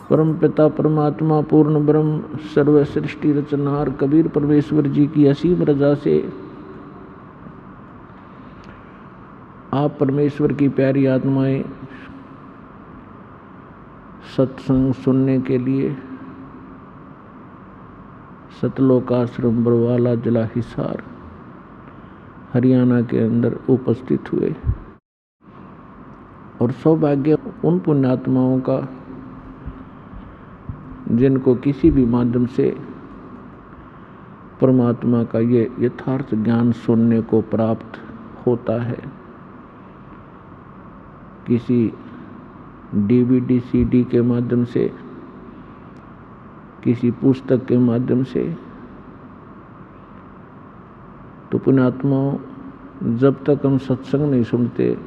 परम पिता परमात्मा पूर्ण ब्रह्म सर्व सृष्टि रचनहार कबीर परमेश्वर जी की असीम रजा से आप परमेश्वर की प्यारी आत्माएं सत्संग सुनने के लिए सतलोक आश्रम बरवाला जिला हिसार हरियाणा के अंदर उपस्थित हुए। और सौभाग्य उन पुण्यात्माओं का जिनको किसी भी माध्यम से परमात्मा का ये यथार्थ ज्ञान सुनने को प्राप्त होता है, किसी डीवीडी सीडी के माध्यम से, किसी पुस्तक के माध्यम से। तो पुण्यात्माओं, जब तक हम सत्संग नहीं सुनते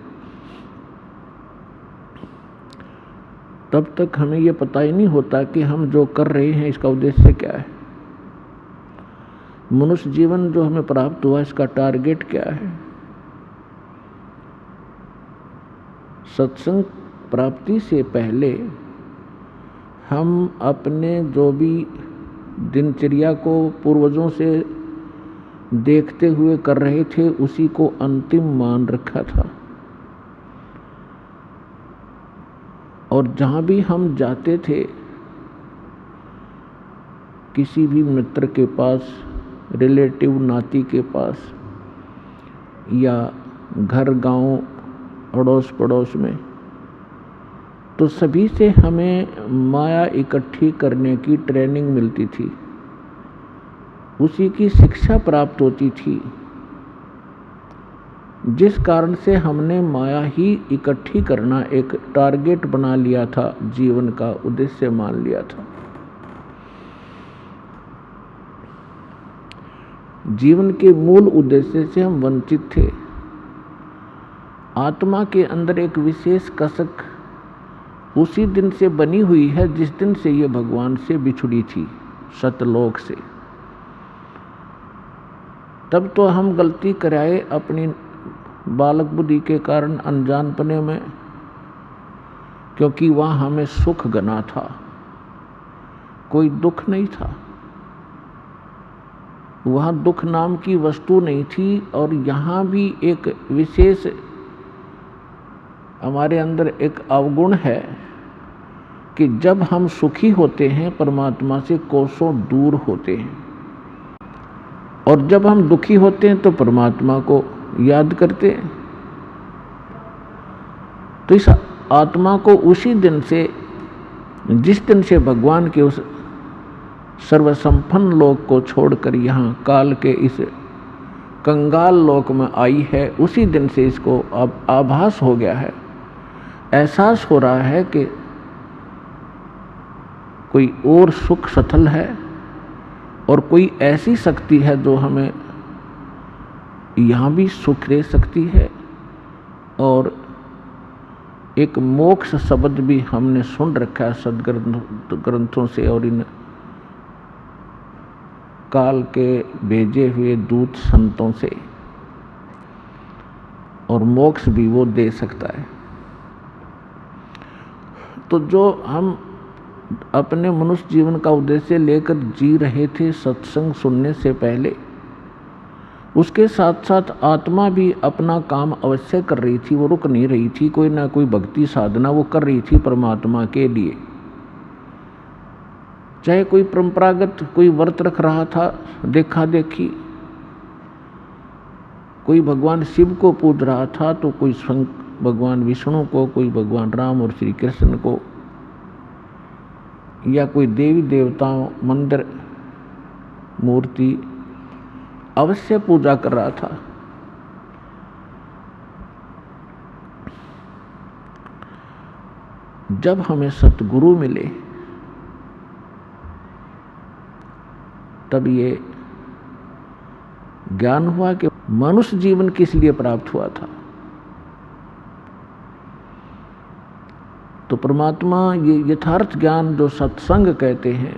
तब तक हमें ये पता ही नहीं होता कि हम जो कर रहे हैं इसका उद्देश्य क्या है। मनुष्य जीवन जो हमें प्राप्त हुआ इसका टारगेट क्या है। सत्संग प्राप्ति से पहले हम अपने जो भी दिनचर्या को पूर्वजों से देखते हुए कर रहे थे उसी को अंतिम मान रखा था। और जहाँ भी हम जाते थे, किसी भी मित्र के पास, रिलेटिव नाती के पास या घर गांव अड़ोस पड़ोस में, तो सभी से हमें माया इकट्ठी करने की ट्रेनिंग मिलती थी, उसी की शिक्षा प्राप्त होती थी, जिस कारण से हमने माया ही इकट्ठी करना एक टारगेट बना लिया था, जीवन का उद्देश्य मान लिया था। जीवन के मूल उद्देश्य से हम वंचित थे। आत्मा के अंदर एक विशेष कसक उसी दिन से बनी हुई है जिस दिन से ये भगवान से बिछुड़ी थी, सतलोक से। तब तो हम गलती कराए अपनी बालक बुद्धि के कारण, अनजानपने में, क्योंकि वहाँ हमें सुख गना था, कोई दुख नहीं था। वहाँ दुख नाम की वस्तु नहीं थी। और यहाँ भी एक विशेष हमारे अंदर एक अवगुण है कि जब हम सुखी होते हैं परमात्मा से कोसों दूर होते हैं, और जब हम दुखी होते हैं तो परमात्मा को याद करते हैं। तो इस आत्मा को उसी दिन से, जिस दिन से भगवान के उस सर्वसंपन्न लोक को छोड़कर यहाँ काल के इस कंगाल लोक में आई है, उसी दिन से इसको अब आभास हो गया है, एहसास हो रहा है कि कोई और सुख सथल है और कोई ऐसी शक्ति है जो हमें यहाँ भी सुख दे सकती है। और एक मोक्ष शब्द भी हमने सुन रखा है सदग्रंथों से और इन काल के भेजे हुए दूत संतों से, और मोक्ष भी वो दे सकता है। तो जो हम अपने मनुष्य जीवन का उद्देश्य लेकर जी रहे थे सत्संग सुनने से पहले, उसके साथ साथ आत्मा भी अपना काम अवश्य कर रही थी, वो रुक नहीं रही थी। कोई ना कोई भक्ति साधना वो कर रही थी परमात्मा के लिए। चाहे कोई परंपरागत कोई व्रत रख रहा था, देखा देखी, कोई भगवान शिव को पूज रहा था, तो कोई भगवान विष्णु को, कोई भगवान राम और श्री कृष्ण को, या कोई देवी देवताओं मंदिर मूर्ति अवश्य पूजा कर रहा था। जब हमें सतगुरु मिले तब ये ज्ञान हुआ कि मनुष्य जीवन किस लिए प्राप्त हुआ था। तो परमात्मा ये यथार्थ ज्ञान जो सत्संग कहते हैं,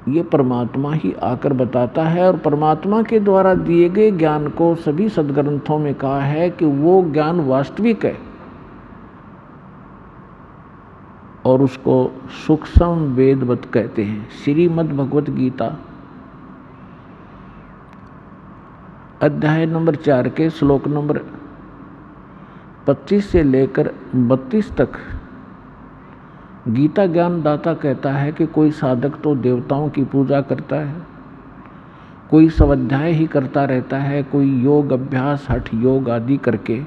ये परमात्मा ही आकर बताता है। और परमात्मा के द्वारा दिए गए ज्ञान को सभी सदग्रंथों में कहा है कि वो ज्ञान वास्तविक है। और उसको सूक्ष्म वेदवत कहते हैं। श्रीमद् भगवत गीता अध्याय नंबर 4 के श्लोक नंबर 25 से लेकर 32 तक गीता ज्ञान दाता कहता है कि कोई साधक तो देवताओं की पूजा करता है, कोई स्वाध्याय ही करता रहता है, कोई योग अभ्यास हठ योग आदि करके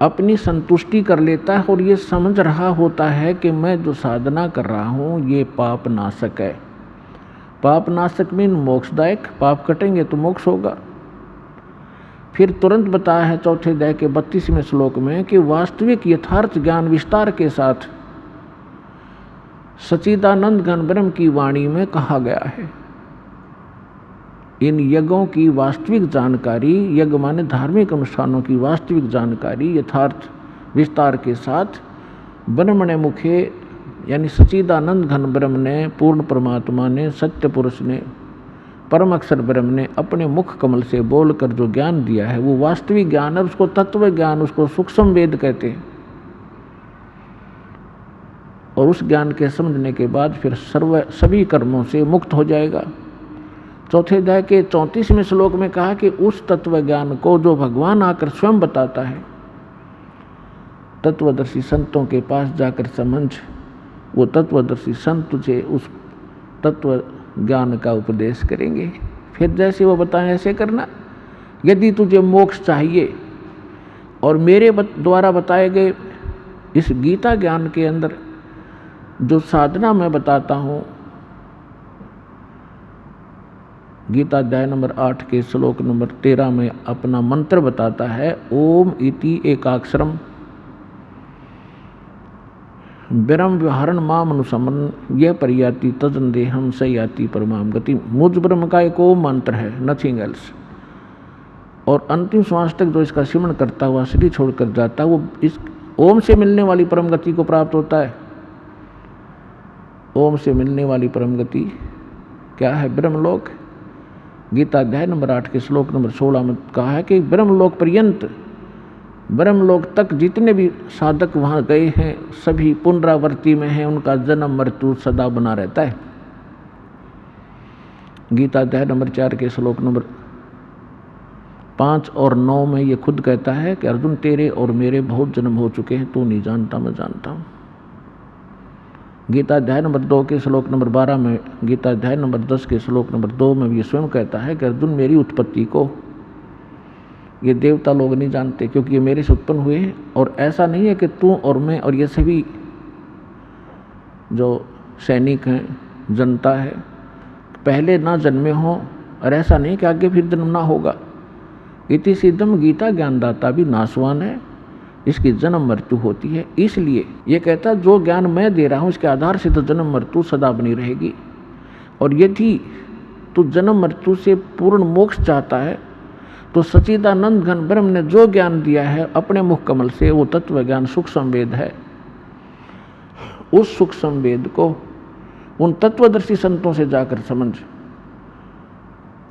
अपनी संतुष्टि कर लेता है और ये समझ रहा होता है कि मैं जो साधना कर रहा हूँ ये पाप नाशक है। पाप नाशक मीन मोक्षदायक, पाप कटेंगे तो मोक्ष होगा। फिर तुरंत बताया है चौथे अध्याय के 32वें श्लोक में कि वास्तविक यथार्थ ज्ञान विस्तार के साथ सच्चिदानंद घन ब्रह्म की वाणी में कहा गया है। इन यज्ञों की वास्तविक जानकारी, यज्ञ माने धार्मिक अनुष्ठानों की वास्तविक जानकारी यथार्थ विस्तार के साथ ब्रह्मणे मुखे यानी सच्चिदानंद घन ब्रह्म ने, पूर्ण परमात्मा ने, सत्य पुरुष ने, परम अक्षर ब्रह्म ने अपने मुख कमल से बोलकर जो ज्ञान दिया है वो वास्तविक ज्ञान है। उसको तत्व ज्ञान, उसको सूक्ष्म वेद कहते हैं। और उस ज्ञान के समझने के बाद फिर सभी कर्मों से मुक्त हो जाएगा। चौथे अध्याय के 34वें श्लोक में कहा कि उस तत्व ज्ञान को जो भगवान आकर स्वयं बताता है, तत्वदर्शी संतों के पास जाकर समझ, वो तत्वदर्शी संत तुझे उस तत्व ज्ञान का उपदेश करेंगे। फिर जैसे वो बताएं ऐसे करना। यदि तुझे मोक्ष चाहिए और मेरे द्वारा बताए गए इस गीता ज्ञान के अंदर जो साधना मैं बताता हूँ, गीता अध्याय नंबर 8 के श्लोक नंबर 13 में अपना मंत्र बताता है, ओम इति एकाक्षरम ब्रह्म व्यवहारण माम अनुसमन यह परियाति तजन देहम स याति परमाम गति। मुझ ब्रह्म का एक ओम मंत्र है, नथिंग एल्स। और अंतिम श्वास तक जो इसका सिमरण करता हुआ शरीर छोड़कर जाता है वो इस ओम से मिलने वाली परम गति को प्राप्त होता है। ओम से मिलने वाली परम गति क्या है? ब्रह्मलोक। गीता अध्याय नंबर 8 के श्लोक नंबर 16 में कहा है कि ब्रह्मलोक पर्यंत, ब्रह्मलोक तक जितने भी साधक वहाँ गए हैं सभी पुनरावृत्ति में हैं, उनका जन्म मृत्यु सदा बना रहता है। गीता अध्याय नंबर 4 के श्लोक नंबर 5 और 9 में ये खुद कहता है कि अर्जुन तेरे और मेरे बहुत जन्म हो चुके हैं, तू नहीं जानता मैं जानता हूँ। गीता अध्याय नंबर 2 के श्लोक नंबर 12 में, गीता अध्याय नंबर 10 के श्लोक नंबर 2 में भी स्वयं कहता है कि अर्जुन मेरी उत्पत्ति को ये देवता लोग नहीं जानते क्योंकि ये मेरे से उत्पन्न हुए हैं। और ऐसा नहीं है कि तू और मैं और ये सभी जो सैनिक हैं, जनता है, पहले ना जन्मे हों, और ऐसा नहीं कि आगे फिर जन्म ना होगा। इति सिद्धम गीता ज्ञानदाता भी नाशवान है, इसकी जन्म मृत्यु होती है। इसलिए ये कहता जो ज्ञान मैं दे रहा हूँ इसके आधार से तो जन्म मृत्यु सदा बनी रहेगी। और यदि तू जन्म मृत्यु से पूर्ण मोक्ष चाहता है तो सच्चिदानंद घन ब्रह्म ने जो ज्ञान दिया है अपने मुख कमल से, वो तत्व ज्ञान सूक्ष्म वेद है। उस सूक्ष्म वेद को उन तत्वदर्शी संतों से जाकर समझ।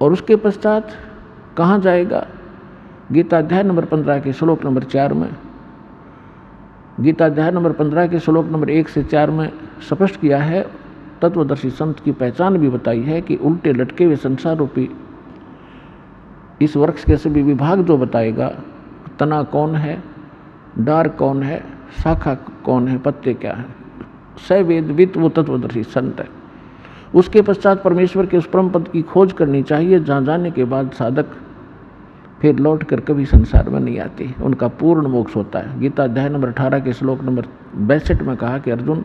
और उसके पश्चात कहाँ जाएगा? गीता अध्याय नंबर 15 के श्लोक नंबर 4 में, गीता अध्याय नंबर 15 के श्लोक नंबर 1 से 4 में स्पष्ट किया है, तत्वदर्शी संत की पहचान भी बताई है कि उल्टे लटके हुए संसार रूपी इस वृक्ष के सभी विभाग जो बताएगा, तना कौन है, डार कौन है, शाखा कौन है, पत्ते क्या है, सवेदवित वो तत्वदर्शी संत है। उसके पश्चात परमेश्वर के उस परम पद की खोज करनी चाहिए जहाँ जाने के बाद साधक फिर लौट कर कभी संसार में नहीं आते, उनका पूर्ण मोक्ष होता है। गीता अध्याय नंबर 18 के श्लोक नंबर 62 में कहा कि अर्जुन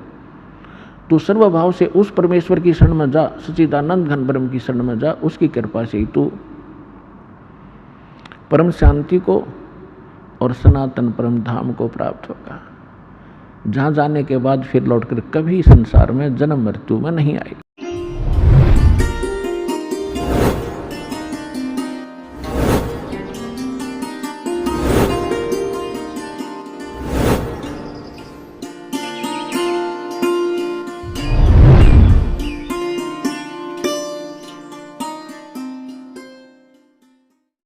तू सर्वभाव से उस परमेश्वर की शरण में जा, सच्चिदानंद घन ब्रह्म की शरण में जा, उसकी कृपा से ही तू परम शांति को और सनातन परम धाम को प्राप्त होगा, जहाँ जाने के बाद फिर लौटकर कभी संसार में जन्म मृत्यु में नहीं आएगी।